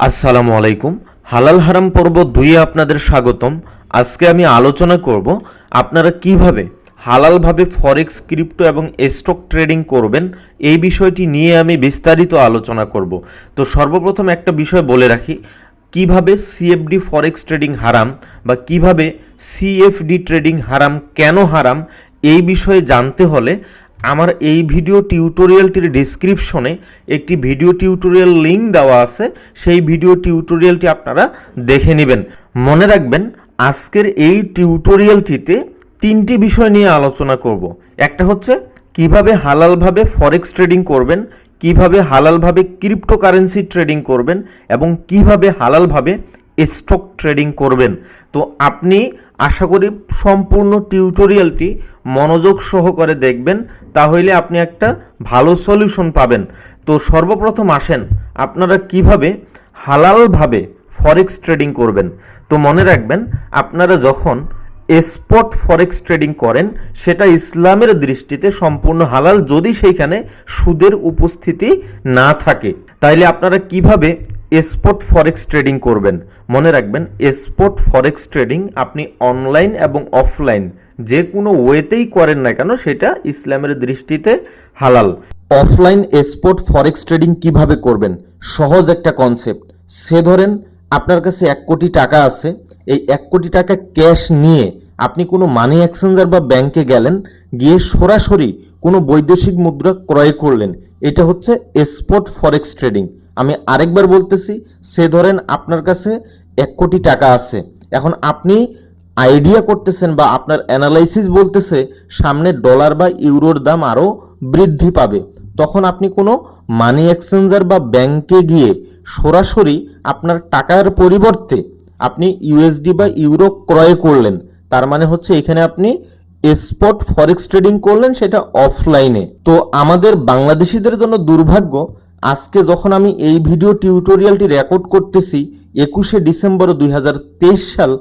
আসসালামু আলাইকুম। হালাল হারাম পর্ব 2 আপনাদের স্বাগতম। আজকে আমি আলোচনা করব আপনারা কিভাবে হালালভাবে ফরেক্স, ক্রিপ্টো এবং স্টক ট্রেডিং করবেন। এই বিষয়টি নিয়ে আমি বিস্তারিত আলোচনা করব। তো সর্বপ্রথম একটা বিষয় বলে রাখি, কিভাবে সিএফডি ফরেক্স ট্রেডিং হারাম বা কিভাবে সিএফডি ট্রেডিং হারাম, কেন হারাম, এই বিষয়ে জানতে হলে আমার এই ভিডিও টিউটোরিয়ালটির ডেসক্রিপশনে একটি ভিডিও টিউটোরিয়াল লিঙ্ক দেওয়া আছে, সেই ভিডিও টিউটোরিয়ালটি আপনারা দেখে নেবেন। মনে রাখবেন, আজকের এই টিউটোরিয়ালটিতে 3টি বিষয় নিয়ে আলোচনা করব। একটা হচ্ছে কিভাবে হালালভাবে ফরেক্স ট্রেডিং করবেন, কিভাবে হালালভাবে ক্রিপ্টোকারেন্সি ট্রেডিং করবেন এবং কিভাবে হালালভাবে স্টক ট্রেডিং করবেন। তো আপনি আশা করি সম্পূর্ণ টিউটোরিয়ালটি মনোযোগ সহকারে দেখবেন, তাহলে আপনি একটা ভালো সলিউশন পাবেন। তো সর্বপ্রথম আসেন আপনারা কিভাবে হালালভাবে ফরেক্স ট্রেডিং করবেন। তো মনে রাখবেন, আপনারা যখন স্পট ফরেক্স ট্রেডিং করেন সেটা ইসলামের দৃষ্টিতে সম্পূর্ণ হালাল, যদি সেইখানে সুদের উপস্থিতি না থাকে। তাইলে আপনারা কিভাবে স্পট ফরেক্স ট্রেডিং করবেন। মনে রাখবেন, স্পট ফরেক্স ট্রেডিং আপনি অনলাইন এবং অফলাইন যে কোনো ওয়েতেই করেন না কেন, সেটা ইসলামের দৃষ্টিতে হালাল। অফলাইন স্পট ফরেক্স ট্রেডিং কিভাবে করবেন, সহজ একটা কনসেপ্ট। সে ধরেন আপনার কাছে 1 কোটি টাকা আছে, এই 1 কোটি টাকা ক্যাশ নিয়ে আপনি কোনো মানি এক্সচেঞ্জার বা ব্যাংকে গেলেন, গিয়ে সরাসরি কোনো বৈদেশিক মুদ্রা ক্রয় করলেন। এটা হচ্ছে স্পট ফরেক্স ট্রেডিং। আমি আরেকবার বলতেছি, সে ধরেন আপনার কাছে 1 কোটি টাকা আছে, এখন আপনি আইডিয়া করতেছেন বা আপনার অ্যানালাইসিস বলতেছে সামনে ডলার বা ইউরোর দাম আরও বৃদ্ধি পাবে, তখন আপনি কোনো মানি এক্সচেঞ্জার বা ব্যাংকে গিয়ে সরাসরি আপনার টাকার পরিবর্তে আপনি ইউএসডি বা ইউরো ক্রয় করলেন। তার মানে হচ্ছে এখানে আপনি স্পট ফরেক্স ট্রেডিং করলেন, সেটা অফলাইনে। তো আমাদের বাংলাদেশিদের জন্য দুর্ভাগ্য, আজকে যখন আমি এই ভিডিও টিউটোরিয়ালটি রেকর্ড করতেছি 21শে ডিসেম্বর 2023 সাল,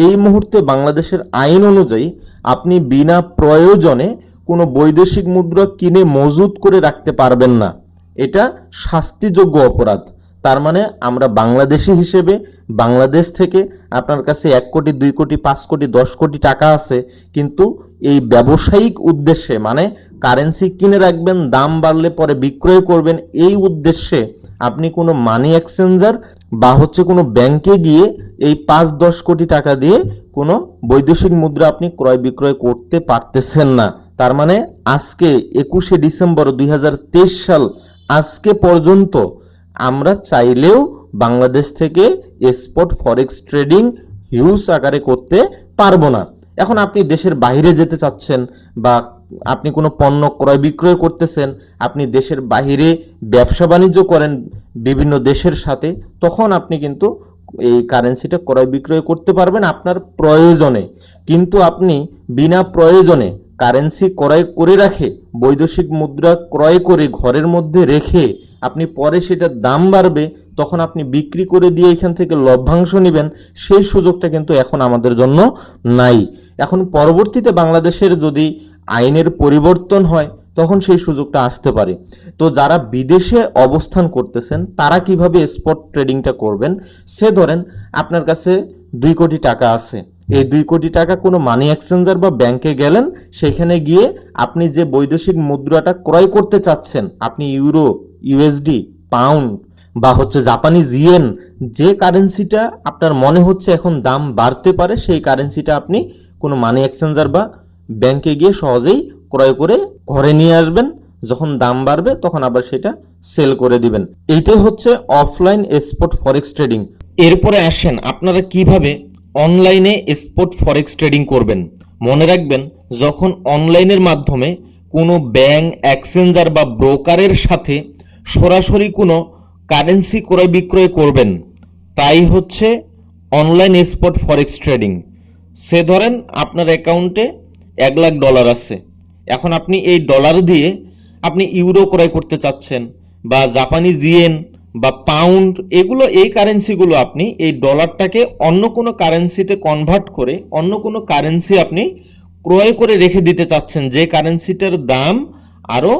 এই মুহূর্তে বাংলাদেশের আইন অনুযায়ী আপনি বিনা প্রয়োজনে কোনো বৈদেশিক মুদ্রা কিনে মজুত করে রাখতে পারবেন না। এটা শাস্তিযোগ্য অপরাধ। তার মানে আমরা বাংলাদেশি হিসেবে বাংলাদেশ থেকে আপনার কাছে 1 কোটি, 2 কোটি, 5 কোটি, 10 কোটি টাকা আছে, কিন্তু এই ব্যবসায়িক উদ্দেশ্যে, মানে কারেন্সি কিনে রাখবেন, দাম বাড়লে পরে বিক্রয় করবেন, এই উদ্দেশ্যে আপনি কোনো মানি এক্সচেঞ্জার বা কোনো ব্যাংকে গিয়ে এই 5-10 কোটি টাকা দিয়ে কোনো বৈদেশিক মুদ্রা আপনি ক্রয় বিক্রয় করতে পারতেছেন না। তার মানে আজকে 21শে ডিসেম্বর 2023 সাল, আজকে পর্যন্ত আমরা চাইলেও বাংলাদেশ থেকে স্পট ফরেক্স ট্রেডিং হিউজ আকারে করতে পারবো না। এখন আপনি দেশের বাইরে যেতে চাচ্ছেন বা আপনি কোনো পণ্য ক্রয় বিক্রয় করতেছেন, আপনি দেশের বাইরে ব্যবসা বাণিজ্য করেন বিভিন্ন দেশের সাথে, তখন আপনি কিন্তু এই কারেন্সিটা ক্রয় বিক্রয় করতে পারবেন আপনার প্রয়োজনে। কিন্তু আপনি বিনা প্রয়োজনে কারেন্সি ক্রয় করে রাখে, বৈদেশিক মুদ্রা ক্রয় করে ঘরের মধ্যে রেখে আপনি পরে সেটার দাম বাড়বে, তখন আপনি বিক্রি করে দিয়ে এখান থেকে লভ্যাংশ নেবেন, সেই সুযোগটা কিন্তু এখন আমাদের জন্য নাই। এখন পরবর্তীতে বাংলাদেশের যদি আইনের পরিবর্তন হয়, তখন সেই সুযোগটা আসতে পারে। তো যারা বিদেশে অবস্থান করতেছেন তারা কিভাবে স্পট ট্রেডিংটা করবেন। সে ধরেন আপনার কাছে 2 কোটি টাকা আছে, এই 2 কোটি টাকা কোনো মানি এক্সচেঞ্জার বা ব্যাংকে গেলেন, সেখানে গিয়ে আপনি যে বৈদেশিক মুদ্রাটা ক্রয় করতে চাচ্ছেন, আপনি ইউরো, ইউএসডি, পাউন্ড বা জাপানিজ ইয়েন, যে কারেন্সিটা আপনার মনে হচ্ছে এখন দাম বাড়তে পারে, সেই কারেন্সিটা আপনি কোনো মানি এক্সচেঞ্জার বা ব্যাংকে গিয়ে সহজেই ক্রয় করে ঘরে নিয়ে আসবেন। যখন দাম বাড়বে তখন আবার সেটা সেল করে দিবেন। এইটাই হচ্ছে অফলাইন স্পট ফরেক্স ট্রেডিং। এরপরে আসেন আপনারা কিভাবে অনলাইনে স্পট ফরেক্স ট্রেডিং করবেন। মনে রাখবেন, যখন অনলাইনের মাধ্যমে কোনো ব্যাংক, এক্সচেঞ্জার বা ব্রোকারের সাথে সরাসরি কোনো কারেন্সি ক্রয় বিক্রয় করবেন, তাই হচ্ছে অনলাইন স্পট ফরেক্স ট্রেডিং। সে ধরেন আপনার অ্যাকাউন্টে $1,00,000 আছে, এখন আপনি এই ডলার দিয়ে আপনি ইউরো ক্রয় করতে চাচ্ছেন বা জাপানিজ ইয়েন বা পাউন্ড, এগুলো, এই কারেন্সিগুলো আপনি এই ডলারটাকে অন্য কোনো কারেন্সিতে কনভার্ট করে অন্য কোনো কারেন্সি আপনি ক্রয় করে রেখে দিতে চাচ্ছেন, যে কারেন্সিটার দাম আরও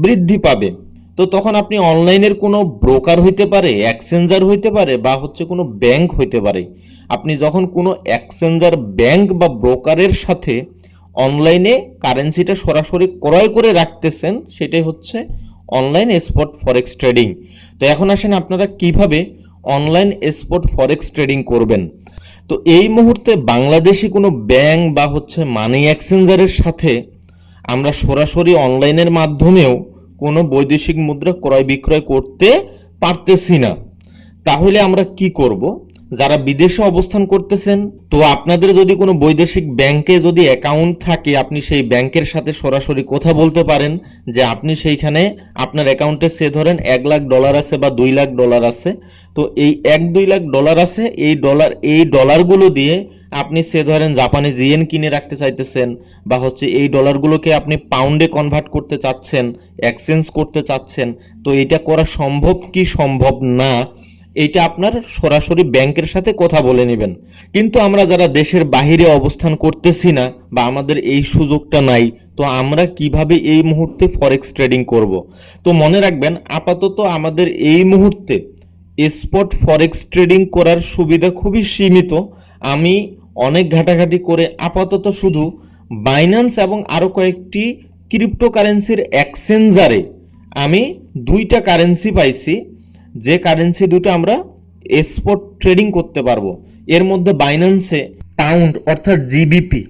বৃদ্ধি পাবে। তো তখন আপনি অনলাইনের কোনো ব্রোকার হইতে পারে, এক্সচেঞ্জার হইতে পারে, বা হচ্ছে কোনো ব্যাংক হইতে পারে। আপনি যখন কোনো এক্সচেঞ্জার, ব্যাংক বা ব্রোকারের সাথে অনলাইনে কারেন্সিটা সরাসরি ক্রয় করে রাখতেছেন, সেটাই হচ্ছে অনলাইন স্পট ফরেক্স ট্রেডিং। তো এখন আসেন আপনারা কিভাবে অনলাইন স্পট ফরেক্স ট্রেডিং করবেন। তো এই মুহূর্তে বাংলাদেশি কোনো ব্যাংক বা হচ্ছে মানি এক্সচেঞ্জারের সাথে আমরা সরাসরি অনলাইনের মাধ্যমেও কোনো বৈদেশিক মুদ্রা ক্রয় বিক্রয় করতে পারতেছি না। তাহলে আমরা কি করব? যারা বিদেশে অবস্থান করতেছেন, তো আপনাদের যদি কোনো বৈদেশিক ব্যাংকে যদি অ্যাকাউন্ট থাকে, আপনি সেই ব্যাংকের সাথে সরাসরি কথা বলতে পারেন যে আপনি সেইখানে আপনার অ্যাকাউন্টে ধরেন $1,00,000 আছে বা $2,00,000 আছে। তো এই $1-2 লাখ আছে, এই ডলারগুলো দিয়ে আপনি ধরেন জাপানি জিয়েন কিনে রাখতে চাইতেছেন, বা হচ্ছে এই ডলারগুলোকে আপনি পাউন্ডে কনভার্ট করতে চাচ্ছেন, এক্সচেঞ্জ করতে চাচ্ছেন। তো এটা করা সম্ভব কি সম্ভব না, এইটা আপনার সরাসরি ব্যাংকের সাথে কথা বলে নেবেন। কিন্তু আমরা যারা দেশের বাইরে অবস্থান করতেছি না বা আমাদের এই সুযোগটা নাই, তো আমরা কিভাবে এই মুহূর্তে ফরেক্স ট্রেডিং করব? তো মনে রাখবেন, আপাতত আমাদের এই মুহূর্তে স্পট ফরেক্স ট্রেডিং করার সুবিধা খুবই সীমিত। আমি অনেক ঘাটাঘাটি করে আপাতত শুধু বাইন্যান্স এবং আরও কয়েকটি ক্রিপ্টোকারেন্সির এক্সচেঞ্জারে আমি 2টা কারেন্সি পাইছি, যে কারেন্সি দুটো আমরা স্পট ট্রেডিং করতে পারবো। এর মধ্যে বাইন্যান্সে পাউন্ড অর্থাৎ জিবিপি।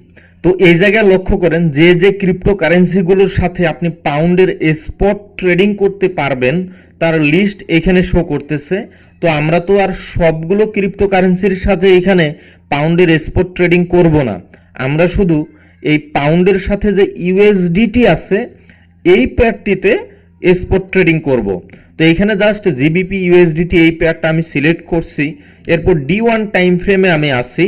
তো এই জায়গায় লক্ষ্য করেন, যে যে ক্রিপ্টো কারেন্সিগুলোর সাথে আপনি পাউন্ডের স্পট ট্রেডিং করতে পারবেন তার লিস্ট এখানে শো করতেছে। তো আমরা তো আর সবগুলো ক্রিপ্টো কারেন্সির সাথে এখানে পাউন্ডের স্পট ট্রেডিং করব না, আমরা শুধু এই পাউন্ডের সাথে যে ইউএসডিটি আছে এই পেয়ারটিতে স্পট ট্রেডিং করব। তো এইখানে জাস্ট জিবিপি ইউএসডিটি এই পেয়ারটা আমি সিলেক্ট করছি। এরপর D1 টাইম ফ্রেমে আমি আসি।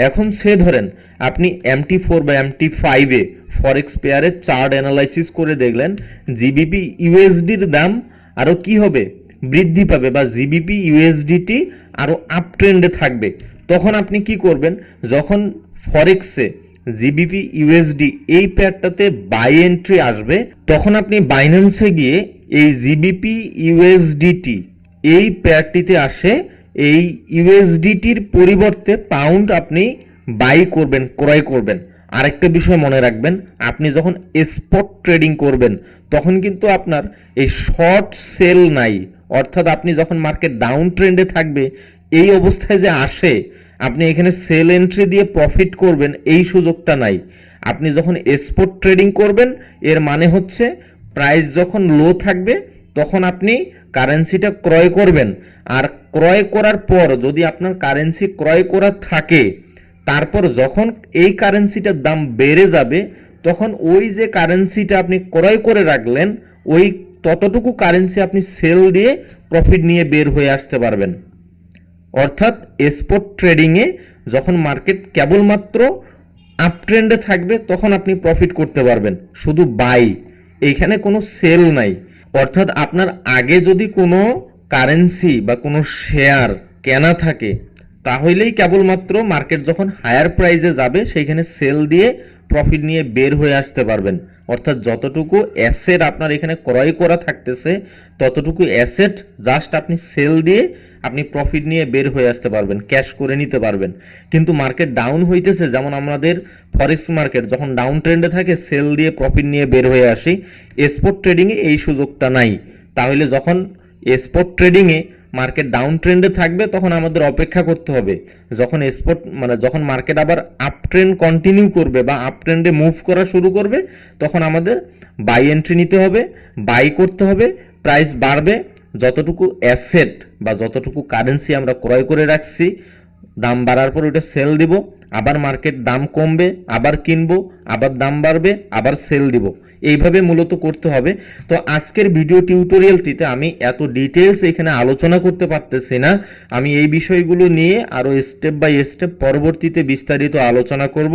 এখন ধরেন আপনি MT4 বা MT5 এ ফরেক্স পেয়ারের চার্ট অ্যানালাইসিস করে দেখলেন জিবিপি ইউএসডির দাম আরো কি হবে, বৃদ্ধি পাবে, বা জিবিপি ইউএসডিটি আরো আপ ট্রেন্ডে থাকবে। তখন আপনি কি করবেন? যখন ফরেক্সে জিবিপি ইউএসডি এই পেয়ারটাতে বাই এন্ট্রি আসবে, তখন আপনি বাইন্যান্সে গিয়ে এই জিবিপি ইউএসডিটি এই পেয়ারটিতে আসে এই ইউএসডিটির পরিবর্তে পাউন্ড আপনি বাই করবেন, ক্রয় করবেন। আরেকটা বিষয় মনে রাখবেন, আপনি যখন স্পট ট্রেডিং করবেন তখন কিন্তু আপনার এই শর্ট সেল নাই। অর্থাৎ আপনি যখন মার্কেট ডাউন ট্রেন্ডে থাকবে এই অবস্থায় যে আসে আপনি এখানে সেল এন্ট্রি দিয়ে প্রফিট করবেন, এই সুযোগটা নাই। আপনি যখন স্পট ট্রেডিং করবেন এর মানে হচ্ছে প্রাইস যখন লো থাকবে তখন আপনি কারেন্সিটা ক্রয় করবেন, আর ক্রয় করার পর যদি আপনার কারেন্সি ক্রয় করা থাকে, তারপর যখন এই কারেন্সিটার দাম বেড়ে যাবে তখন ওই যে কারেন্সিটা আপনি ক্রয় করে রাখলেন ওই ততটুকু কারেন্সি আপনি সেল দিয়ে প্রফিট নিয়ে বের হয়ে আসতে পারবেন। অর্থাৎ স্পট ট্রেডিংয়ে যখন মার্কেট কেবলমাত্র আপ ট্রেন্ডে থাকবে তখন আপনি প্রফিট করতে পারবেন, শুধু বাই, এইখানে কোনো সেল নাই। অর্থাৎ আপনার আগে যদি কোনো কারেন্সি বা কোনো শেয়ার কেনা থাকে তাহলেই কেবলমাত্র মার্কেট যখন হায়ার প্রাইসে যাবে সেইখানে সেল দিয়ে প্রফিট নিয়ে বের হয়ে আসতে পারবেন। অর্থাৎ যতটুকু অ্যাসেট আপনার এখানে ক্রয় করা থাকতেছে ততটুকু অ্যাসেট জাস্ট আপনি সেল দিয়ে আপনি প্রফিট নিয়ে বের হয়ে আসতে পারবেন, ক্যাশ করে নিতে পারবেন। কিন্তু মার্কেট ডাউন হইতেছে, যেমন আমাদের ফরেক্স মার্কেট যখন ডাউন ট্রেন্ডে থাকে সেল দিয়ে প্রফিট নিয়ে বের হয়ে আসি। স্পট ট্রেডিংয়ে এই সুযোগটা নাই। তাহলে যখন স্পট ট্রেডিংয়ে মার্কেট ডাউন ট্রেন্ডে থাকবে তখন আমাদের অপেক্ষা করতে হবে, যখন যখন মার্কেট আবার আপ ট্রেন্ড কন্টিনিউ করবে বা আপ ট্রেন্ডে মুভ করা শুরু করবে তখন আমাদের বাই এন্ট্রি নিতে হবে, বাই করতে হবে। প্রাইস বাড়বে, যতটুকু অ্যাসেট বা যতটুকু কারেন্সি আমরা ক্রয় করে রাখছি দাম বাড়ার পর ওটা সেল দিব, আবার মার্কেট দাম কমবে আবার কিনবো, আবার দাম বাড়বে আবার সেল দিব, এইভাবে মূলত করতে হবে। তো আজকের ভিডিও টিউটোরিয়ালটিতে আমি এত ডিটেলস এখানে আলোচনা করতে পারতেছি না, আমি এই বিষয়গুলো নিয়ে আরো স্টেপ বাই স্টেপ পরবর্তীতে বিস্তারিত আলোচনা করব।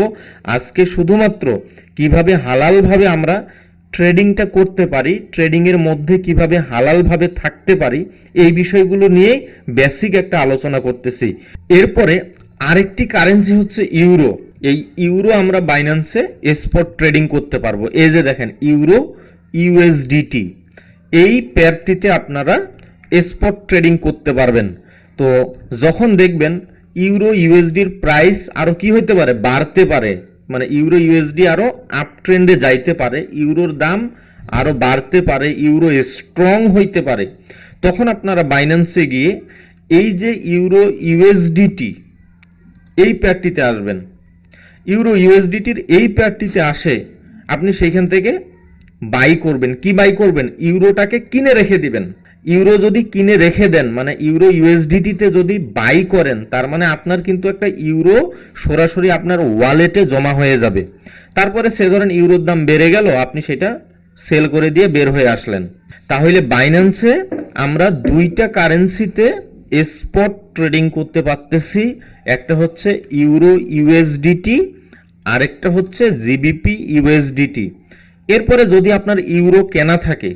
আজকে শুধুমাত্র কিভাবে হালালভাবে আমরা ট্রেডিংটা করতে পারি, ট্রেডিংয়ের মধ্যে কিভাবে হালালভাবে থাকতে পারি, এই বিষয়গুলো নিয়েই বেসিক একটা আলোচনা করতেছি। এরপরে আরেকটি কারেন্সি হচ্ছে ইউরো। এই ইউরো আমরা বাইন্যান্সে স্পট ট্রেডিং করতে পারবো। এই যে দেখেন ইউরো ইউএসডিটি, এই পেয়ারটিতে আপনারা স্পট ট্রেডিং করতে পারবেন। তো যখন দেখবেন ইউরো ইউএসডির প্রাইস আরও কি হতে পারে, বাড়তে পারে, মানে ইউরো ইউএসডি আরও আপ ট্রেন্ডে যাইতে পারে, ইউরোর দাম আরও বাড়তে পারে, ইউরো স্ট্রং হইতে পারে, তখন আপনারা বাইন্যান্সে গিয়ে এই যে ইউরো ইউএসডিটি এই পেয়ারটিতে আসবেন। ইউরো ইউএসডিটির এই পেয়ারটিতে আসে আপনি সেইখান থেকে বাই করবেন। কি বাই করবেন? ইউরোটাকে কিনে রেখে দিবেন। ইউরো যদি কিনে রেখে দেন, মানে ইউরো ইউএসডিটিতে যদি বাই করেন, তার মানে আপনার কিন্তু একটা ইউরো সরাসরি আপনার ওয়ালেটে জমা হয়ে যাবে। তারপরে সে ধরেন ইউরোর দাম বেড়ে গেল, আপনি সেটা সেল করে দিয়ে বের হয়ে আসলেন। তাহলে বাইন্যান্সে আমরা দুইটা কারেন্সিতে স্পট ট্রেডিং করতে পারতেছি। একটা হচ্ছে ইউরো ইউএসডিটি, আরেকটা হচ্ছে জিবিপি ইউএসডিটি। এরপরে যদি আপনার ইউরো কেনা থাকে,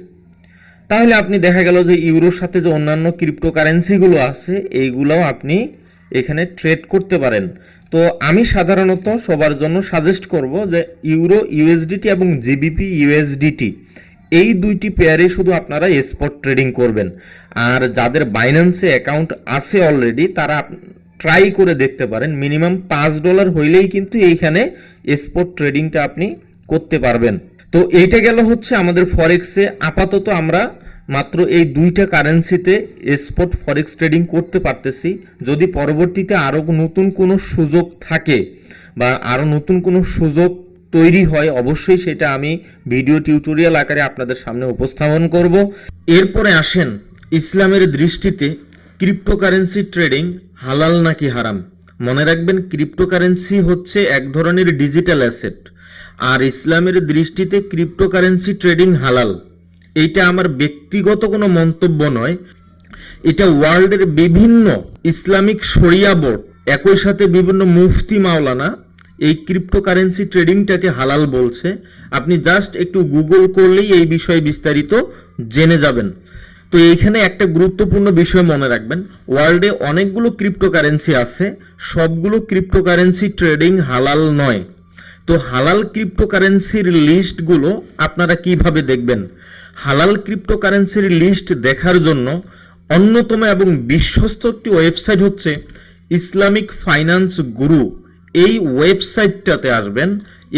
তাহলে আপনি দেখা গেল যে ইউরোর সাথে যে অন্যান্য ক্রিপ্টোকারেন্সিগুলো আছে এইগুলোও আপনি এখানে ট্রেড করতে পারেন। তো আমি সাধারণত সবার জন্য সাজেস্ট করব যে ইউরো ইউএসডিটি এবং জিবিপি ইউএসডিটি এই দুইটি পেয়ারে শুধু আপনারা স্পট ট্রেডিং করবেন। আর যাদের বাইন্যান্সে অ্যাকাউন্ট আছে অলরেডি, তারা ট্রাই করে দেখতে পারেন। মিনিমাম $5 হইলেই কিন্তু এইখানে স্পট ট্রেডিংটা আপনি করতে পারবেন। তো এইটা গেল হচ্ছে আমাদের ফরেক্সে আপাতত আমরা মাত্র এই দুইটা কারেন্সিতে স্পট ফরেক্স ট্রেডিং করতে পারতেছি। যদি পরবর্তীতে আরও নতুন কোনো সুযোগ থাকে বা আরও নতুন কোনো সুযোগ তৈরি হয়, অবশ্যই সেটা আমি ভিডিও টিউটোরিয়াল আকারে আপনাদের সামনে উপস্থাপন করব। এরপরে আসেন ইসলামের দৃষ্টিতে ক্রিপ্টোকারেন্সি ট্রেডিং হালাল নাকি হারাম। মনে রাখবেন, ক্রিপ্টোকারেন্সি হচ্ছে এক ধরনের ডিজিটাল অ্যাসেট, আর ইসলামের দৃষ্টিতে ক্রিপ্টোকারেন্সি ট্রেডিং হালাল। এইটা আমার ব্যক্তিগত কোনো মন্তব্য নয়, এটা ওয়ার্ল্ডের বিভিন্ন ইসলামিক শরিয়া বোর্ড, একই সাথে বিভিন্ন মুফতি মাওলানা এই ক্রিপ্টোকারেন্সি ট্রেডিংটাকে হালাল বলছে। আপনি জাস্ট একটু গুগল করলেই এই বিষয়ে বিস্তারিত জেনে যাবেন। তো এইখানে একটা গুরুত্বপূর্ণ বিষয় মনে রাখবেন, ওয়ার্ল্ডে অনেকগুলো ক্রিপ্টোকারেন্সি আছে, সবগুলো ক্রিপ্টোকারেন্সি ট্রেডিং হালাল নয়। তো হালাল ক্রিপ্টোকারেন্সির লিস্টগুলো আপনারা কিভাবে দেখবেন? হালাল ক্রিপ্টোকারেন্সির লিস্ট দেখার জন্য অন্যতম এবং বিশ্বস্ত একটি ওয়েবসাইট হচ্ছে ইসলামিক ফাইন্যান্স গুরু। এই ওয়েবসাইটটাতে আসবেন।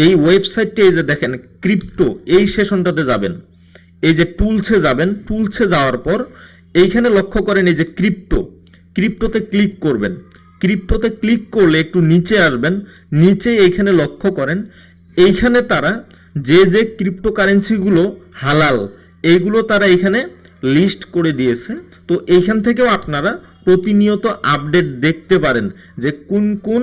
এই ওয়েবসাইটটা এই যে দেখেন ক্রিপ্টো, এই সেশনটাতে যাবেন, এই যে টুলসে যাবেন, টুলসে যাওয়ার পর এইখানে লক্ষ্য করেন এই যে ক্রিপ্টোতে ক্লিক করবেন। ক্রিপ্টোতে ক্লিক করলে একটু নিচে আসবেন, নিচে এইখানে লক্ষ্য করেন এইখানে তারা যে যে ক্রিপ্টোকারেন্সিগুলো হালাল এইগুলো তারা এখানে লিস্ট করে দিয়েছে। তো এইখান থেকেও আপনারা প্রতিনিয়ত আপডেট দেখতে পারেন যে কোন কোন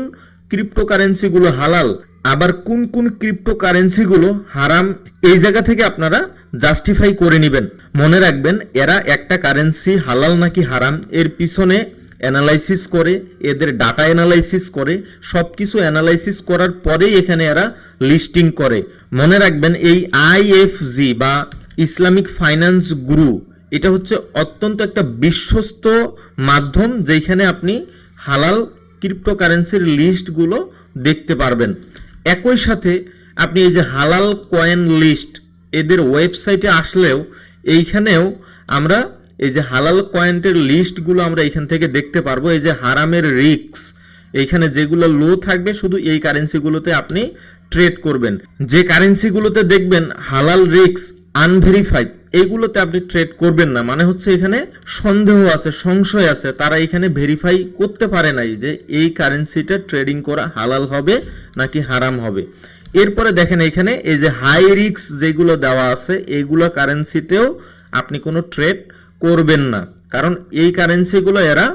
ক্রিপ্টোকারেন্সিগুলো হালাল, আবার কোন কোন ক্রিপ্টোকারেন্সিগুলো হারাম। এই জায়গা থেকে আপনারা জাস্টিফাই করে নেবেন। মনে রাখবেন, এরা একটা কারেন্সি হালাল নাকি হারাম এর পিছনে অ্যানালাইসিস করে, এদের ডাটা অ্যানালাইসিস করে, সব কিছু অ্যানালাইসিস করার পরেই এখানে এরা লিস্টিং করে। মনে রাখবেন, এই আইএফজি বা ইসলামিক ফাইন্যান্স গুরু এটা হচ্ছে অত্যন্ত একটা বিশ্বস্ত মাধ্যম, যেখানে আপনি হালাল ক্রিপ্টোকারেন্সির লিস্টগুলো দেখতে পারবেন। একই সাথে আপনি এই যে হালাল কয়েন লিস্ট এদের ওয়েবসাইটে আসলেও এইখানেও আমরা এই যে হালাল কয়েনের লিস্টগুলো আমরা এখান থেকে দেখতে পারবো। এই যে হারামের রিস্ক এইখানে যেগুলো লো থাকবে শুধু এই কারেন্সিগুলোতে আপনি ট্রেড করবেন। যে কারেন্সিগুলোতে দেখবেন হালাল রিস্ক আনভেরিফাইড এইগুলোতে আপনি ট্রেড করবেন না। মানে হচ্ছে এখানে সন্দেহ আছে, সংশয় আছে, তারা এখানে ভেরিফাই করতে পারে নাই যে এই কারেন্সিটা ট্রেডিং করা হালাল হবে নাকি হারাম হবে। এরপরে দেখেন এখানে এই যে হাই রিস্ক যেগুলো দেওয়া আছে এইগুলো কারেন্সিতেও আপনি কোনো ট্রেড করবেন না, কারণ এই কারেন্সিগুলো এরা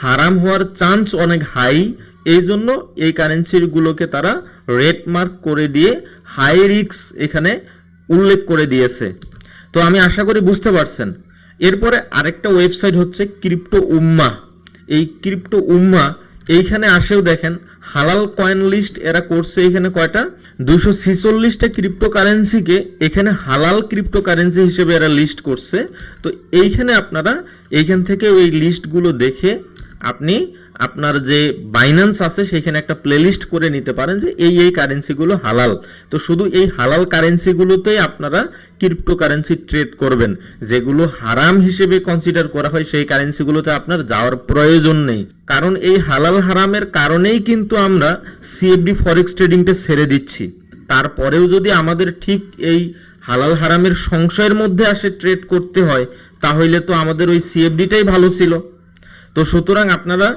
হারাম হওয়ার চান্স অনেক হাই। এই জন্য এই কারেন্সিগুলোকে তারা রেড মার্ক করে দিয়ে হাই রিস্ক এখানে উল্লেখ করে দিয়েছে। তো আমি আশা করি বুঝতে পারছেন। এরপরে আরেকটা ওয়েবসাইট হচ্ছে ক্রিপ্টো উম্মা। এই ক্রিপ্টো উম্মা এইখানে আসেও দেখেন হালাল কয়েন লিস্ট এরা করছে। এখানে কয়টা 246টা ক্রিপ্টোকারেন্সিকে এখানে হালাল ক্রিপ্টোকারেন্সি হিসেবে এরা লিস্ট করছে। তো এইখানে আপনারা এইখান থেকে ওই লিস্টগুলো দেখে আপনি আপনার যে বাইন্যান্স আছে সেখানে একটা প্লেলিস্ট করে নিতে পারেন যে এই কারেন্সিগুলো হালাল। তো শুধু এই হালাল কারেন্সিগুলোতেই আপনারা ক্রিপ্টোকারেন্সি ট্রেড করবেন। যেগুলো হারাম হিসেবে কনসিডার করা হয় সেই কারেন্সিগুলোতে আপনার যাওয়ার প্রয়োজন নেই, কারণ এই হালাল হারামের কারণেই কিন্তু আমরা সিএফডি ফরেক্স ট্রেডিংটা ছেড়ে দিচ্ছি। তারপরেও যদি আমাদের ঠিক এই হালাল হারামের সংশয়ের মধ্যে আসে ট্রেড করতে হয়, তাহলে তো আমাদের ওই সিএফডিটাই ভালো ছিল। তো সুতরাং আপনারা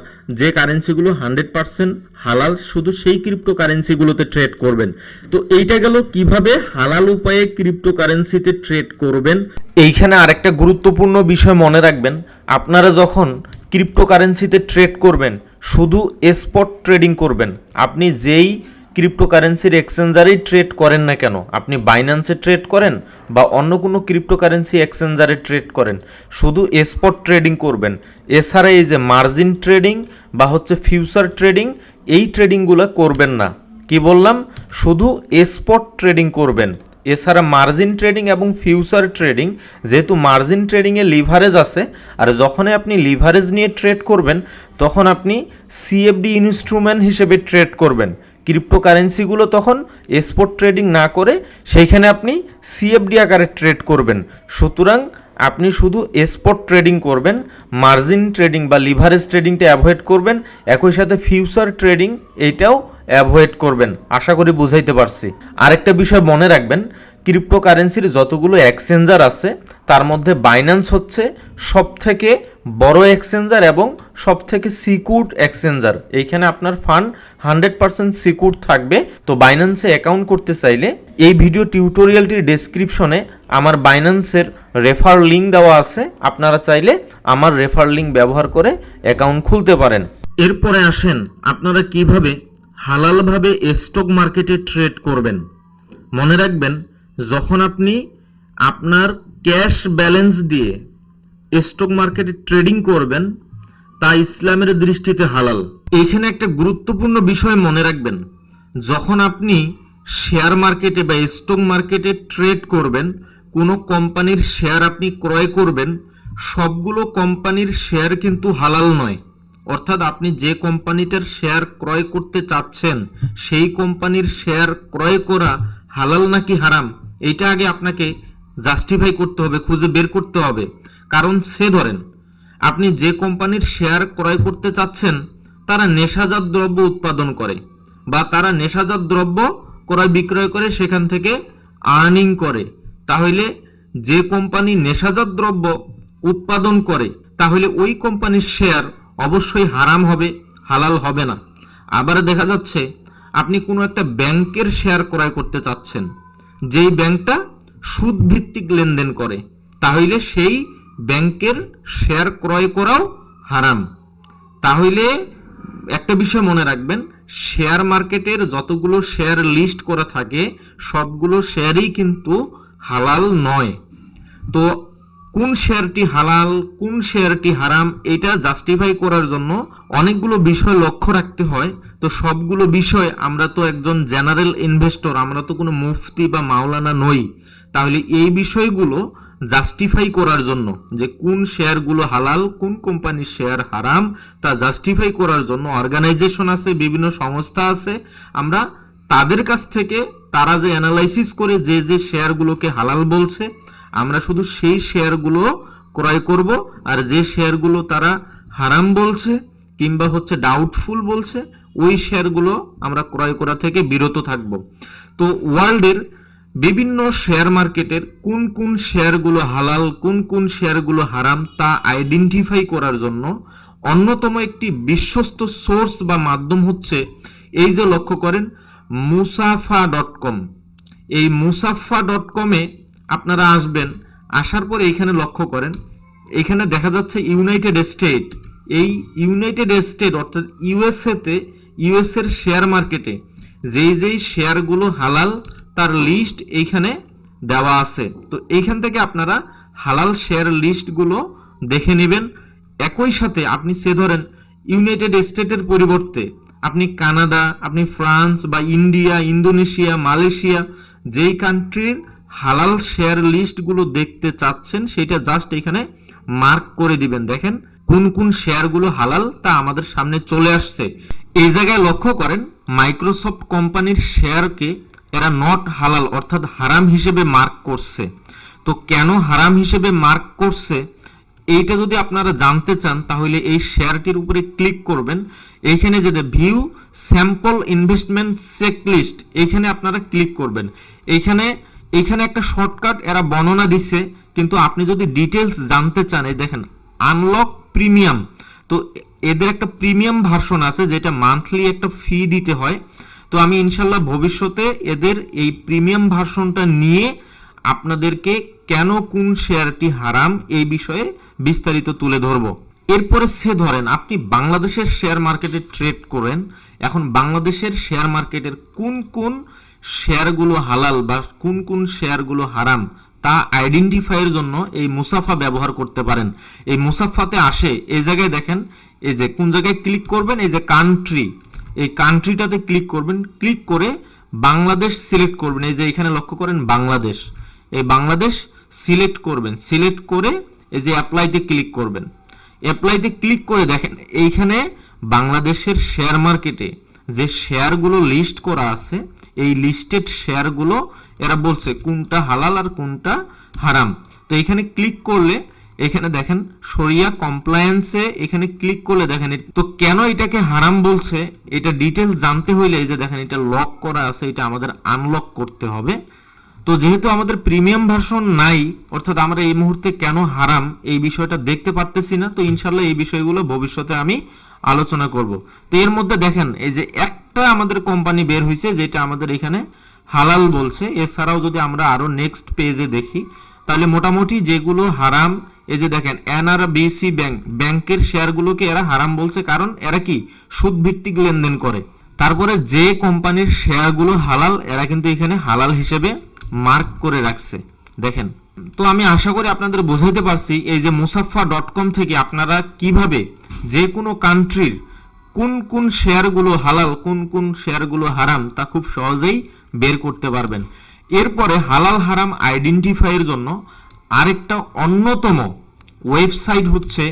যে কারেন্সিগুলো 100% হালাল, শুধু সেই ক্রিপ্টো কারেন্সিগুলোতে ট্রেড করবেন। তো এইটা গেল কিভাবে হালাল উপায়ে ক্রিপ্টো কারেন্সিতে ট্রেড করবেন। এইখানে আরেকটা গুরুত্বপূর্ণ বিষয় মনে রাখবেন, আপনারা যখন ক্রিপ্টো কারেন্সিতে ট্রেড করবেন শুধু স্পট ট্রেডিং করবেন। আপনি যেই ক্রিপ্টোকারেন্সির এক্সচেঞ্জারেই ট্রেড করেন না কেন, আপনি বাইন্যান্সে ট্রেড করেন বা অন্য কোনো ক্রিপ্টোকারেন্সি এক্সচেঞ্জারে ট্রেড করেন, শুধু স্পট ট্রেডিং করবেন। এছাড়া এই যে মার্জিন ট্রেডিং বা হচ্ছে ফিউচার ট্রেডিং, এই ট্রেডিংগুলো করবেন না। কি বললাম? শুধু স্পট ট্রেডিং করবেন। এছাড়া মার্জিন ট্রেডিং এবং ফিউচার ট্রেডিং, যেহেতু মার্জিন ট্রেডিংয়ে লিভারেজ আছে, আর যখনই আপনি লিভারেজ নিয়ে ট্রেড করবেন তখন আপনি সিএফডি ইনস্ট্রুমেন্ট হিসেবে ট্রেড করবেন। ক্রিপ্টোকারেন্সিগুলো তখন স্পট ট্রেডিং না করে সেইখানে আপনি সিএফডি আকারে ট্রেড করবেন। সুতরাং আপনি শুধু স্পট ট্রেডিং করবেন, মার্জিন ট্রেডিং বা লিভারেজ ট্রেডিংটা অ্যাভয়েড করবেন, একই সাথে ফিউচার ট্রেডিং এইটাও অ্যাভয়েড করবেন। আশা করি বুঝাইতে পারছি। আরেকটা বিষয় মনে রাখবেন, ক্রিপ্টোকারেন্সির যতগুলো এক্সচেঞ্জার আছে তার মধ্যে বাইন্যান্স হচ্ছে সবথেকে বড় এক্সচেঞ্জার এবং সবথেকে সিকিউরড এক্সচেঞ্জার। এইখানে আপনার ফান্ড 100% সিকিউর থাকবে। তো বাইন্যান্সে অ্যাকাউন্ট করতে চাইলে এই ভিডিও টিউটোরিয়ালটির ডেসক্রিপশনে আমার বাইন্যান্সের রেফার লিঙ্ক দেওয়া আছে, আপনারা চাইলে আমার রেফার লিঙ্ক ব্যবহার করে অ্যাকাউন্ট খুলতে পারেন। এরপরে আসেন আপনারা কিভাবে হালালভাবে স্টক মার্কেটে ট্রেড করবেন। মনে রাখবেন, যখন আপনি আপনার ক্যাশ ব্যালেন্স দিয়ে স্টক মার্কেটে ট্রেডিং করবেন তা ইসলামের দৃষ্টিতে হালাল। এইখানে একটা গুরুত্বপূর্ণ বিষয় মনে রাখবেন, যখন আপনি শেয়ার মার্কেটে বা স্টক মার্কেটে ট্রেড করবেন, কোনো কোম্পানির শেয়ার আপনি ক্রয় করবেন, সবগুলো কোম্পানির শেয়ার কিন্তু হালাল নয়। অর্থাৎ আপনি যে কোম্পানিটার শেয়ার ক্রয় করতে চাচ্ছেন সেই কোম্পানির শেয়ার ক্রয় করা হালাল নাকি হারাম, এইটা আগে আপনাকে জাস্টিফাই করতে হবে, খুঁজে বের করতে হবে। কারণ সে ধরেন আপনি যে কোম্পানির শেয়ার ক্রয় করতে চাচ্ছেন তারা নেশাজাত দ্রব্য উৎপাদন করে বা তারা নেশাজাত দ্রব্য ক্রয় বিক্রয় করে সেখান থেকে আর্নিং করে, তাহলে যে কোম্পানি নেশাজাত দ্রব্য উৎপাদন করে তাহলে ওই কোম্পানির শেয়ার অবশ্যই হারাম হবে, হালাল হবে না। আবার দেখা যাচ্ছে আপনি কোনো একটা ব্যাংকের শেয়ার ক্রয় করতে চাচ্ছেন, যেই ব্যাংকটা সুদ ভিত্তিক লেনদেন করে, তাহলে সেই ব্যাংকের শেয়ার ক্রয় করাও হারাম। তাহলে একটা বিষয় মনে রাখবেন, শেয়ার মার্কেটের যতগুলো শেয়ার লিস্ট করা থাকে সবগুলো শেয়ারই কিন্তু হালাল নয়। তো কোন শেয়ারটি হালাল কোন শেয়ারটি হারাম এটা জাস্টিফাই করার জন্য অনেকগুলো বিষয় লক্ষ্য রাখতে হয়। তো সবগুলো বিষয়, আমরা তো একজন জেনারেল ইনভেস্টর, আমরা তো কোনো মুফতি বা মাওলানা নই। তাহলে এই বিষয়গুলো জাস্টিফাই করার জন্য যে কোন শেয়ারগুলো হালাল কোন কোম্পানির শেয়ার হারাম তা জাস্টিফাই করার জন্য অর্গানাইজেশন আছে, বিভিন্ন সংস্থা আছে, আমরা তাদের কাছ থেকে তারা যে অ্যানালাইসিস করে যে যে শেয়ারগুলোকে হালাল বলছে আমরা শুধু সেই শেয়ারগুলো ক্রয় করব, আর যে শেয়ারগুলো তারা হারাম বলছে কিংবা হচ্ছে ডাউটফুল বলছে ওই শেয়ারগুলো আমরা ক্রয় করা থেকে বিরত থাকব। তো ওয়ার্ল্ডের বিভিন্ন শেয়ার মার্কেটের কোন কোন শেয়ারগুলো হালাল কোন কোন শেয়ারগুলো হারাম তা আইডেন্টিফাই করার জন্য অন্যতম একটি বিশ্বস্ত সোর্স বা মাধ্যম হচ্ছে এই যে লক্ষ্য করেন মুসাফা.com। এই মুসাফা.com-এ আপনারা আসবেন, আসার পরে এখানে লক্ষ্য করেন, এখানে দেখা যাচ্ছে ইউনাইটেড স্টেট। এই ইউনাইটেড স্টেট অর্থাৎ ইউএসএতে ইউএসএর শেয়ার মার্কেটে যেই যেই শেয়ারগুলো হালাল তার লিস্ট এইখানে দেওয়া আছে। তো এইখান থেকে আপনারা হালাল শেয়ার লিস্টগুলো দেখে নেবেন। একই সাথে আপনি সে ধরেন ইউনাইটেড স্টেটের পরিবর্তে আপনি কানাডা, আপনি ফ্রান্স বা ইন্ডিয়া, ইন্দোনেশিয়া, মালয়েশিয়া যেই কান্ট্রির হালাল শেয়ার লিস্টগুলো দেখতে চাচ্ছেন সেটা জাস্ট এখানে মার্ক করে দিবেন। দেখেন কোন কোন শেয়ারগুলো হালাল তা আমাদের সামনে চলে আসছে। এই জায়গায় লক্ষ্য করেন, মাইক্রোসফট কোম্পানির শেয়ারকে এরা নট হালাল অর্থাৎ হারাম হিসেবে মার্ক করছে। তো কেন হারাম হিসেবে মার্ক করছে এইটা যদি আপনারা জানতে চান তাহলে এই শেয়ারটির উপরে ক্লিক করবেন। এইখানে যে ভিউ স্যাম্পল ইনভেস্টমেন্ট চেকলিস্ট, এইখানে আপনারা ক্লিক করবেন। এইখানে একটা শর্টকাট এরা বর্ণনা দিছে, কিন্তু আপনি যদি ডিটেলস জানতে চান এই দেখেন আনলক প্রিমিয়াম। তো এদের একটা প্রিমিয়াম ভার্সন আছে যেটা মান্থলি একটা ফি দিতে হয়। তো আমি ইনশাল্লাহ ভবিষ্যতে এদের এই প্রিমিয়াম ভার্সনটা নিয়ে আপনাদেরকে কেন কোন শেয়ারটি হারাম এই বিষয়ে বিস্তারিত তুলে ধরবো। এরপরে ধরেন আপনি বাংলাদেশের শেয়ার মার্কেটে ট্রেড করেন, এখন বাংলাদেশের শেয়ার মার্কেটের কোন কোন শেয়ারগুলো হালাল বা কোন কোন শেয়ারগুলো হারাম তা আইডেন্টিফাইয়ের জন্য এই মুসাফা ব্যবহার করতে পারেন। এই মুসাফাতে আসে এই জায়গায় দেখেন, এই যে কোন জায়গায় ক্লিক করবেন, এই যে কান্ট্রি, এই কান্ট্রিটাতে ক্লিক করবেন। ক্লিক করে বাংলাদেশ সিলেক্ট করবেন। এই যে এখানে লক্ষ্য করেন বাংলাদেশ, এই বাংলাদেশ সিলেক্ট করবেন। সিলেক্ট করে এই যে অ্যাপ্লাইতে ক্লিক করবেন। অ্যাপ্লাইতে ক্লিক করে দেখেন এইখানে বাংলাদেশের শেয়ার মার্কেটে যে শেয়ারগুলো লিস্ট করা আছে এই লিস্টেড শেয়ারগুলো এরা বলছে কোনটা হালাল আর কোনটা হারাম। তো এখানে ক্লিক করলে এখানে দেখেন শরিয়া কমপ্লায়েন্সে এখানে ক্লিক করলে দেখেন। তো কেন এটাকে হারাম বলছে এটা ডিটেলস জানতে হইলে এই যে দেখেন এটা লক করা আছে, এটা আমাদের আনলক করতে হবে। তো যেহেতু আমাদের প্রিমিয়াম ভার্সন নাই, অর্থাৎ আমরা এই মুহূর্তে কেন হারাম এই বিষয়টা দেখতে পারতেছি না। তো ইনশাল্লাহ এই বিষয়গুলো ভবিষ্যতে আমি আলোচনা করব। তো এর মধ্যে দেখেন এই যে একটা আমাদের কোম্পানি বের হয়েছে যেটা আমাদের এখানে হালাল বলছে। এছাড়াও যদি আমরা আরো নেক্সট পেজে দেখি তাহলে মোটামুটি যেগুলো হারাম, এই যে দেখেন এনআরবিসি ব্যাংকের শেয়ারগুলোকে এরা হারাম বলছে, কারণ এরা কি সুদ ভিত্তিক লেনদেন করে। তারপরে যে কোম্পানির শেয়ারগুলো হালাল এরা কিন্তু এখানে হালাল হিসেবে মার্ক করে রাখছে দেখেন। তো আমি আশা করি আপনাদের বোঝাইতে পারছি এই যে মুসাফা.com থেকে আপনারা কিভাবে যে কোনো কান্ট্রির কোন কোন শেয়ারগুলো হালাল কোন কোন শেয়ারগুলো হারাম তা খুব সহজেই বের করতে পারবেন। এরপরে হালাল হারাম আইডেন্টিফাইয়ের জন্য আরেকটা অন্যতম ওয়েবসাইট হচ্ছে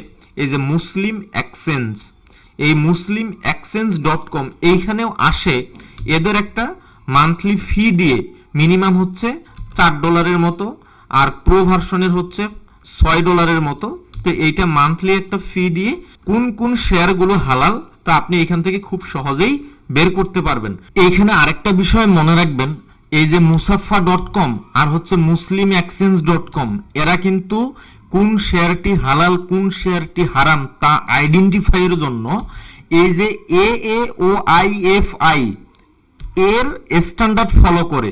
এই যে মুসলিম এক্সচেঞ্জ। এই মুসলিম এক্সচেঞ্জ.com এইখানেও আসে এদের একটা মান্থলি ফি দিয়ে, মিনিমাম হচ্ছে $4 মতো আর প্রো ভার্সনের হচ্ছে $6 মতো। তো এইটা মান্থলি একটা ফি দিয়ে কোন কোন শেয়ারগুলো হালাল তা আপনি এখান থেকে খুব সহজেই বের করতে পারবেন। এইখানে আরেকটা বিষয় মনে রাখবেন, এই যে মুসাফা.com আর হচ্ছে মুসলিম এক্সচেঞ্জ.com এরা কিন্তু কোন শেয়ারটি হালাল কোন শেয়ারটি হারাম তা আইডেন্টিফাইয়ের জন্য এই যে AAOIFI এর স্ট্যান্ডার্ড ফলো করে।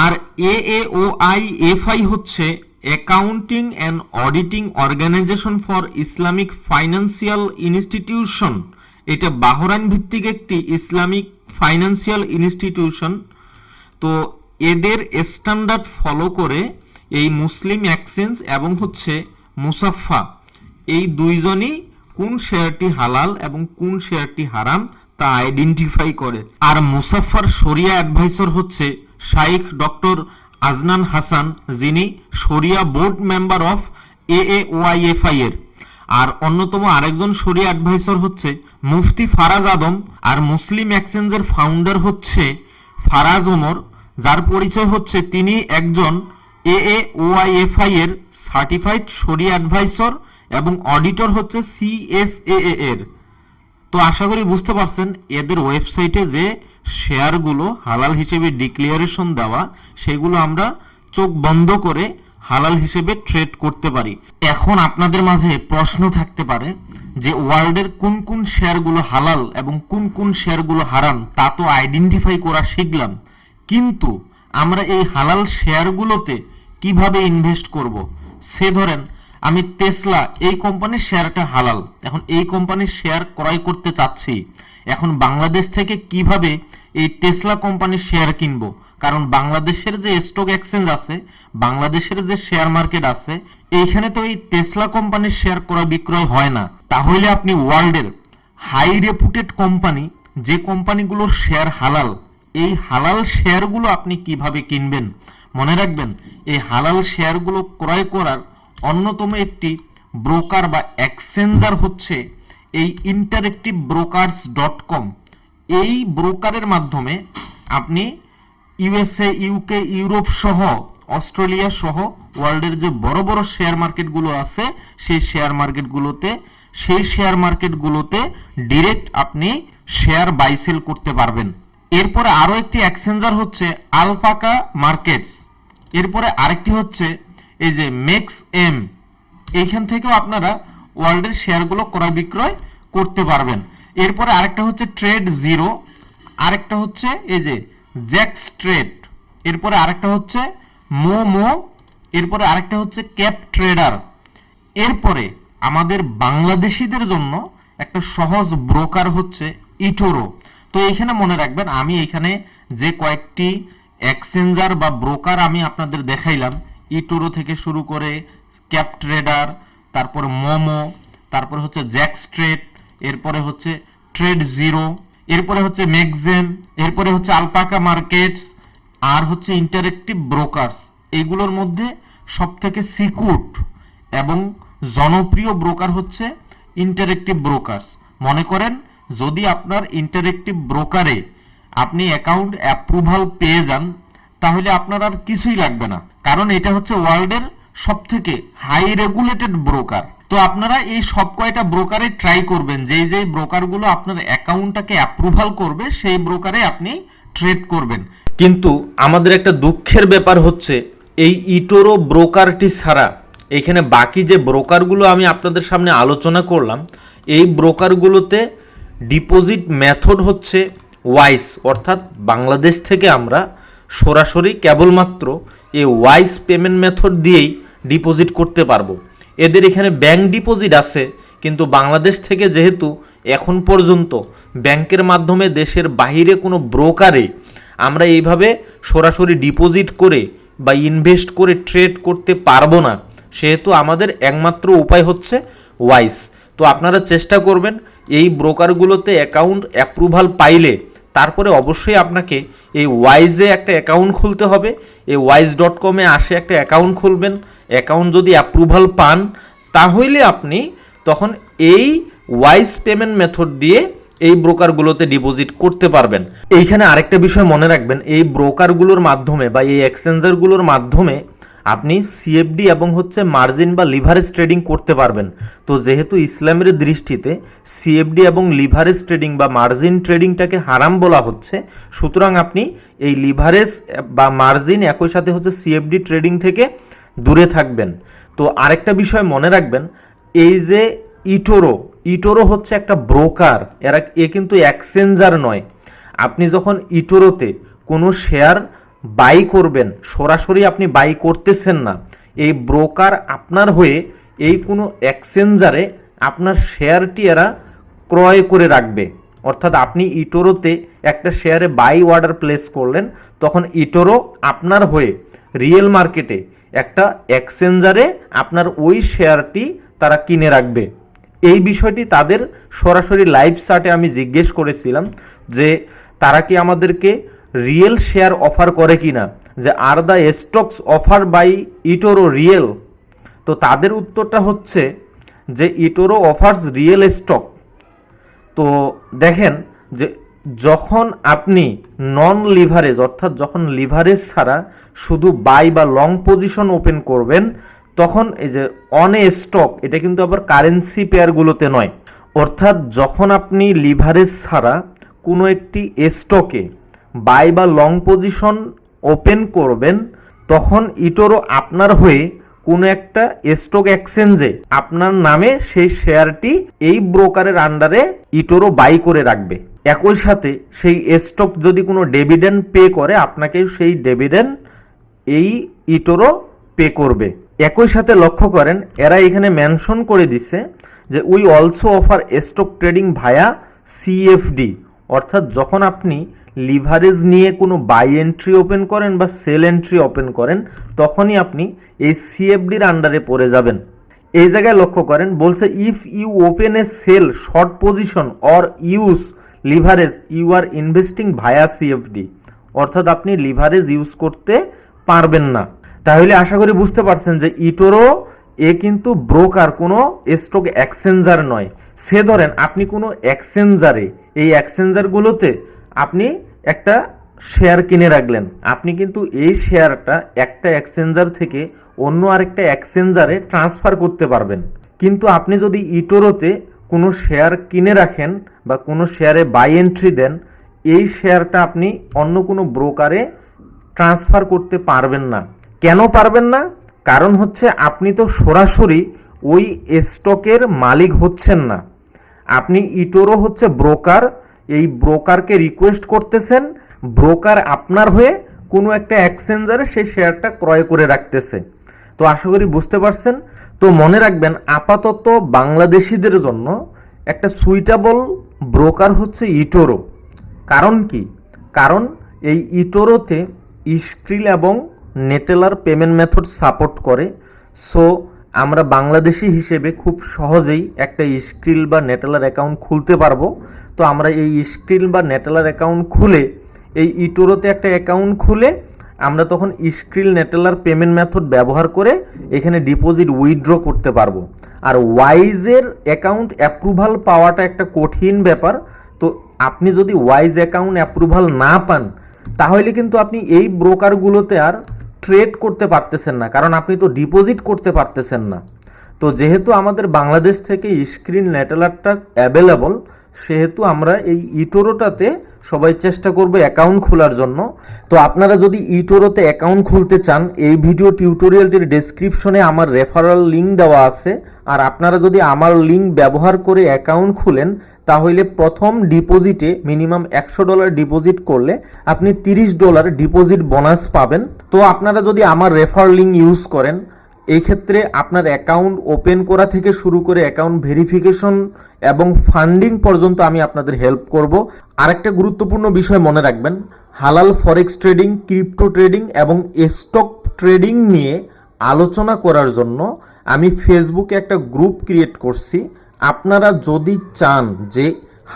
আর AAOIFI হচ্ছে accounting and auditing organization for Islamic financial institution. এটা বাহরাইন ভিত্তিক একটি ইসলামিক ফাইন্যান্সিয়াল ইনস্টিটিউশন। তো এদের স্ট্যান্ডার্ড ফলো করে এই মুসলিম এক্সচেঞ্জ এবং হচ্ছে মুসাফা এই দুইজনই কোন শেয়ারটি হালাল এবং কোন শেয়ারটি হারাম তা আইডেন্টিফাই করে। আর মুসাফার শরিয়া অ্যাডভাইসর হচ্ছে শাইখ ডক্টর আজনান হাসান, যিনি শরিয়া বোর্ড মেম্বার অফ AAOIFI এর। আর অন্যতম আরেকজন শরিয়া অ্যাডভাইসর হচ্ছে মুফতি ফারাজ আদম। আর মুসলিম এক্সচেঞ্জের ফাউন্ডার হচ্ছে ফারাজ ওমর, যার পরিচয় হচ্ছে তিনি একজন AAOIFI এর সার্টিফাইড শরিয়া অ্যাডভাইসর এবং অডিটর হচ্ছে CSAA এর। তো আশা করি বুঝতে পারছেন এদের ওয়েবসাইটে যে শেয়ারগুলো হালাল হিসেবে ডিক্লারেশন দেওয়া সেগুলো আমরা চোখ বন্ধ করে হালাল হিসেবে ট্রেড করতে পারি। এখন আপনাদের মাঝে প্রশ্ন থাকতে পারে যে ওয়ার্ল্ডের কোন কোন শেয়ারগুলো হালাল এবং কোন কোন শেয়ারগুলো হারাম তা তো আইডেন্টিফাই করা শিখলাম, কিন্তু আমরা এই হালাল শেয়ারগুলোতে কিভাবে ইনভেস্ট করব। সে ধরেন আমি টেসলা এই কোম্পানির শেয়ারটা হালাল, এখন এই কোম্পানির শেয়ার ক্রয় করতে চাচ্ছি। এখন বাংলাদেশ থেকে কিভাবে এই টেসলা কোম্পানির শেয়ার কিনবো, কারণ বাংলাদেশের যে স্টক এক্সচেঞ্জ আছে বাংলাদেশের যে শেয়ার মার্কেট আছে এইখানে তো এই টেসলা কোম্পানির শেয়ার ক্রয় বিক্রয় হয় না। তাহলে আপনি ওয়ার্ল্ডের হাই রেপুটেড কোম্পানি যে কোম্পানিগুলোর শেয়ার হালাল এই হালাল শেয়ারগুলো আপনি কিভাবে কিনবেন। মনে রাখবেন এই হালাল শেয়ারগুলো ক্রয় করার অন্যতম একটি ব্রোকার বা এক্সচেঞ্জার হচ্ছে এই interactivebrokers.com। এই ব্রোকারের মাধ্যমে আপনি ইউএসএ, ইউকে, ইউরোপ সহ অস্ট্রেলিয়া সহ ওয়ার্ল্ডের যে বড় বড় শেয়ার মার্কেটগুলো আছে সেই শেয়ার মার্কেটগুলোতে ডিরেক্ট আপনি শেয়ার বাই সেল করতে পারবেন। এরপরে আরো একটি এক্সচেঞ্জার হচ্ছে আলপাকা মার্কেটস। এরপরে আরেকটি হচ্ছে এই যে মেক্স এম। এইখান থেকেও আপনারা ওয়ার্ল্ডের শেয়ারগুলো ক্রয় বিক্রয় করতে পারবেন। এরপরে আরেকটা হচ্ছে ট্রেড জিরো, আরেকটা হচ্ছে এই যে জ্যাক্স ট্রেড, এরপরে আরেকটা হচ্ছে মোমো, এরপরে আরেকটা হচ্ছে ক্যাপ ট্রেডার। এরপরে আমাদের বাংলাদেশিদের জন্য একটা সহজ ব্রোকার হচ্ছে ইটোরো। তো এইখানে মনে রাখবেন, আমি এখানে যে কয়েকটি এক্সচেঞ্জার বা ব্রোকার আমি আপনাদের দেখাইলাম, ইটোরো থেকে শুরু করে ক্যাপ ট্রেডার, তারপরে মোমো, তারপরে হচ্ছে জ্যাক্স ট্রেড, এরপরে হচ্ছে ট্রেড জিরো, এরপরে হচ্ছে মেক্সেম, এরপরে হচ্ছে আলপাকা মার্কেটস, আর হচ্ছে ইন্টারেক্টিভ ব্রোকার্স। এইগুলোর মধ্যে সবথেকে সিকিউর এবং জনপ্রিয় ব্রোকার হচ্ছে ইন্টারেক্টিভ ব্রোকার্স। মনে করেন যদি আপনার ইন্টারেক্টিভ ব্রোকারে আপনি অ্যাকাউন্ট অ্যাপ্রুভাল পেয়ে যান, তাহলে আপনার আর কিছুই লাগবে না, কারণ এটা হচ্ছে ওয়ার্ল্ডের সবথেকে হাই রেগুলেটেড ব্রোকার। তো আপনারা এই সব কয়টা ব্রোকারে ট্রাই করবেন, যেই ব্রোকারগুলো আপনার অ্যাকাউন্টটাকে অ্যাপ্রুভাল করবে সেই ব্রোকারে আপনি ট্রেড করবেন। কিন্তু আমাদের একটা দুঃখের ব্যাপার হচ্ছে এই ইটোরো ব্রোকারটি ছাড়া এখানে বাকি যে ব্রোকারগুলো আমি আপনাদের সামনে আলোচনা করলাম, এই ব্রোকারগুলোতে ডিপোজিট মেথড হচ্ছে ওয়াইস, অর্থাৎ বাংলাদেশ থেকে আমরা সরাসরি কেবলমাত্র এই ওয়াইস পেমেন্ট মেথড দিয়েই ডিপোজিট করতে পারবো। এদের এখানে ব্যাংক ডিপোজিট আছে, কিন্তু বাংলাদেশ থেকে যেহেতু এখন পর্যন্ত ব্যাংকের মাধ্যমে দেশের বাইরে কোনো ব্রোকারে আমরা এইভাবে সরাসরি ডিপোজিট করে বা ইনভেস্ট করে ট্রেড করতে পারবো না, সেহেতু আমাদের একমাত্র উপায় হচ্ছে ওয়াইস। তো আপনারা চেষ্টা করবেন এই ব্রোকারগুলোতে অ্যাকাউন্ট অ্যাপ্রুভাল পাইলে তারপরে অবশ্যই আপনাকে এই ওয়াইজে একটা অ্যাকাউন্ট খুলতে হবে। এই wise.com-এ আসে একটা অ্যাকাউন্ট খুলবেন। অ্যাকাউন্ট যদি অ্যাপ্রুভাল পান তাহলে আপনি তখন এই ওয়াইজ পেমেন্ট মেথড দিয়ে এই ব্রোকারগুলোতে ডিপোজিট করতে পারবেন। এইখানে আরেকটা বিষয় মনে রাখবেন, এই ব্রোকারগুলোর মাধ্যমে বা এই এক্সচেঞ্জারগুলোর মাধ্যমে আপনি সিএফডি এবং হচ্ছে মার্জিন বা লিভারেজ ট্রেডিং করতে পারবেন। তো যেহেতু ইসলামের দৃষ্টিতে সিএফডি এবং লিভারেজ ট্রেডিং বা মার্জিন ট্রেডিংটাকে হারাম বলা হচ্ছে, সুতরাং আপনি এই লিভারেজ বা মার্জিন একই সাথে হচ্ছে সিএফডি ট্রেডিং থেকে দূরে থাকবেন। তো আরেকটা বিষয় মনে রাখবেন, এই যে ইটোরো হচ্ছে একটা ব্রোকার, এ কিন্তু এক্সচেঞ্জার নয়। আপনি যখন ইটোরোতে কোনো শেয়ার বাই করবেন, সরাসরি আপনি বাই করতেছেন না, এই ব্রোকার আপনার হয়ে এই কোনো এক্সচেঞ্জারে আপনার শেয়ারটি এরা ক্রয় করে রাখবে। অর্থাৎ আপনি ইটোরোতে একটা শেয়ারে বাই অর্ডার প্লেস করলেন, তখন ইটোরো আপনার হয়ে রিয়েল মার্কেটে একটা এক্সচেঞ্জারে আপনার ওই শেয়ারটি তারা কিনে রাখবে। এই বিষয়টি তাদের সরাসরি লাইভ চার্টে আমি জিজ্ঞেস করেছিলাম যে তারা কি আমাদেরকে রিয়েল শেয়ার অফার করে কিনা, যে are the stocks offer by eToro real. তো তাদের উত্তরটা হচ্ছে যে ইটোরো অফার্স রিয়েল স্টক। তো দেখেন যে যখন আপনি নন লিভারেজ, অর্থাৎ যখন লিভারেজ ছাড়া শুধু বাই বা লং পজিশন ওপেন করবেন, তখন এই যে অন এ স্টক, এটা কিন্তু আবার কারেন্সি পেয়ারগুলোতে নয়। অর্থাৎ যখন আপনি লিভারেজ ছাড়া কোনো একটি স্টকে বাই বা লং পজিশন ওপেন করবেন, তখন ইটোরো আপনার হয়ে কোনো একটা স্টক এক্সচেঞ্জে আপনার নামে সেই শেয়ারটি এই ব্রোকারের আন্ডারে ইটোরো বাই করে রাখবে। একই সাথে সেই স্টক যদি কোনো ডিভিডেন্ড পে করে, আপনাকে সেই ডিভিডেন্ড এই ইটোরো পে করবে। একই সাথে লক্ষ্য করেন, এরা এখানে মেনশন করে দিচ্ছে যে we also offer stock trading via CFD. অর্থাৎ যখন আপনি লিভারেজ নিয়ে কোনো বাই এন্ট্রি ওপেন করেন বা সেল এন্ট্রি ওপেন করেন, তখনই আপনি এই সিএফডির আন্ডারে পড়ে যাবেন। এই জায়গায় লক্ষ্য করেন, বলছে if you open a sell short position or use leverage you are investing via CFD. অর্থাৎ আপনি লিভারেজ ইউজ করতে পারবেন না। তাহলে আশা করি বুঝতে পারছেন যে ইটোরো এ কিন্তু ব্রোকার, কোনো স্টক এক্সচেঞ্জার নয়। সে ধরেন আপনি কোনো এক্সচেঞ্জারে, এই এক্সচেঞ্জারগুলোতে আপনি একটা শেয়ার কিনে রাখলেন, আপনি কিন্তু এই শেয়ারটা একটা এক্সচেঞ্জার থেকে অন্য আরেকটা এক্সচেঞ্জারে ট্রান্সফার করতে পারবেন। কিন্তু আপনি যদি ইটোরোতে কোনো শেয়ার কিনে রাখেন বা কোনো শেয়ারে বাই এন্ট্রি দেন, এই শেয়ারটা আপনি অন্য কোনো ব্রোকারে ট্রান্সফার করতে পারবেন না। কেন পারবেন না? কারণ হচ্ছে আপনি তো সরাসরি ওই স্টকের মালিক হচ্ছেন না। আপনি ইটোরো হচ্ছে ব্রোকার, এই ব্রোকারকে রিকোয়েস্ট করতেছেন, ব্রোকার আপনার হয়ে কোনো একটা এক্সচেঞ্জারে সেই শেয়ারটা ক্রয় করে রাখতেছে। তো আশা করি বুঝতে পারছেন। তো মনে রাখবেন, আপাতত বাংলাদেশিদের জন্য একটা সুইটেবল ব্রোকার হচ্ছে ইটোরো। কারণ কি? কারণ এই ইটোরোতে স্ক্রিল এবং নেটেলার পেমেন্ট মেথড সাপোর্ট করে। সো আমরা বাংলাদেশি হিসেবে খুব সহজেই একটা স্ক্রিল বা নেটেলার অ্যাকাউন্ট খুলতে পারবো। তো আমরা এই স্ক্রিল বা নেটেলার অ্যাকাউন্ট খুলে, এই ইটোরোতে একটা অ্যাকাউন্ট খুলে আমরা তখন স্ক্রিল নেটেলার পেমেন্ট মেথড ব্যবহার করে এখানে ডিপোজিট উইথড্র করতে পারবো। আর ওয়াইজের অ্যাকাউন্ট অ্যাপ্রুভাল পাওয়াটা একটা কঠিন ব্যাপার। তো আপনি যদি ওয়াইজ অ্যাকাউন্ট অ্যাপ্রুভাল না পান, তাহলে কিন্তু আপনি এই ব্রোকারগুলোতে আর ট্রেড করতে পারতেছেন না, কারণ আপনি তো ডিপোজিট করতে পারতেছেন না। তো যেহেতু আমাদের বাংলাদেশ থেকে স্ক্রিন নেটেলারটা অ্যাভেলেবল, সেহেতু আমরা এই ইটোরোটাতে সবাই চেষ্টা করব অ্যাকাউন্ট খোলার জন্য। তো আপনারা যদি ইটোরোতে অ্যাকাউন্ট খুলতে চান, এই ভিডিও টিউটোরিয়ালটির ডেসক্রিপশনে আমার রেফারেল লিঙ্ক দেওয়া আছে। আর আপনারা যদি আমার লিঙ্ক ব্যবহার করে অ্যাকাউন্ট খুলেন, তাহলে প্রথম ডিপোজিটে মিনিমাম $100 ডিপোজিট করলে আপনি $30 ডিপোজিট বোনাস পাবেন। তো আপনারা যদি আমার রেফার লিঙ্ক ইউজ করেন, এই ক্ষেত্রে আপনার অ্যাকাউন্ট ওপেন করা থেকে শুরু করে অ্যাকাউন্ট ভেরিফিকেশন এবং ফান্ডিং পর্যন্ত আমি আপনাদের হেল্প করব। আরেকটা গুরুত্বপূর্ণ বিষয় মনে রাখবেন, হালাল ফরেক্স ট্রেডিং, ক্রিপ্টো ট্রেডিং এবং স্টক ট্রেডিং নিয়ে আলোচনা করার জন্য আমি ফেসবুকে একটা গ্রুপ ক্রিয়েট করছি। আপনারা যদি চান যে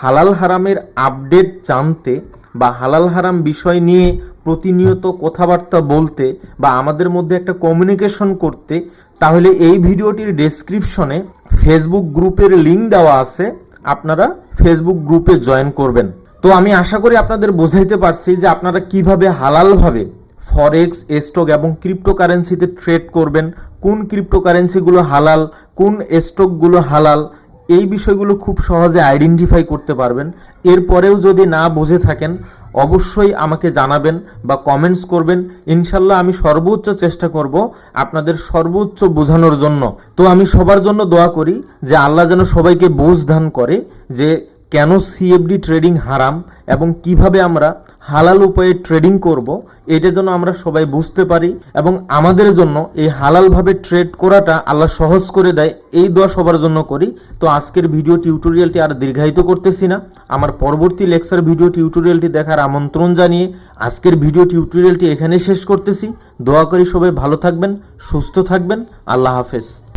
হালাল হারামের আপডেট জানতে বা হালাল হারাম বিষয় নিয়ে প্রতিনিয়ত কথাবার্তা বলতে বা আমাদের মধ্যে একটা কমিউনিকেশন করতে, তাহলে এই ভিডিওটির ডেসক্রিপশনে ফেসবুক গ্রুপের লিঙ্ক দেওয়া আছে, আপনারা ফেসবুক গ্রুপে জয়েন করবেন। তো আমি আশা করি আপনাদের বোঝাইতে পারছি যে আপনারা কিভাবে হালালভাবে ফরেক্স, স্টক এবং ক্রিপ্টোকারেন্সিতে ট্রেড করবেন, কোন ক্রিপ্টোকারেন্সিগুলো হালাল, কোন স্টকগুলো হালাল, এই বিষয়গুলো খুব সহজে আইডেন্টিফাই করতে পারবেন। এরপরেও যদি না বুঝে থাকেন, অবশ্যই আমাকে জানাবেন বা কমেন্টস করবেন। ইনশাল্লাহ আমি সর্বোচ্চ চেষ্টা করব আপনাদের সর্বোচ্চ বোঝানোর জন্য। তো আমি সবার জন্য দোয়া করি যে আল্লাহ যেন সবাইকে বুঝ দান করে যে কেন সিএফডি ট্রেডিং হারাম এবং কিভাবে আমরা হালাল উপায়ে ট্রেডিং করব, এটা যেন আমরা সবাই বুঝতে পারি এবং আমাদের জন্য এই হালালভাবে ট্রেড করাটা আল্লাহ সহজ করে দেয়, এই দোয়া সবার জন্য করি। তো আজকের ভিডিও টিউটোরিয়ালটি আর দীর্ঘায়িত করতেছি না, আমার পরবর্তী লেকচার ভিডিও টিউটোরিয়ালটি দেখার আমন্ত্রণ জানিয়ে আজকের ভিডিও টিউটোরিয়ালটি এখানেই শেষ করতেছি। দোয়া করি সবাই ভালো থাকবেন, সুস্থ থাকবেন। আল্লাহ হাফেজ।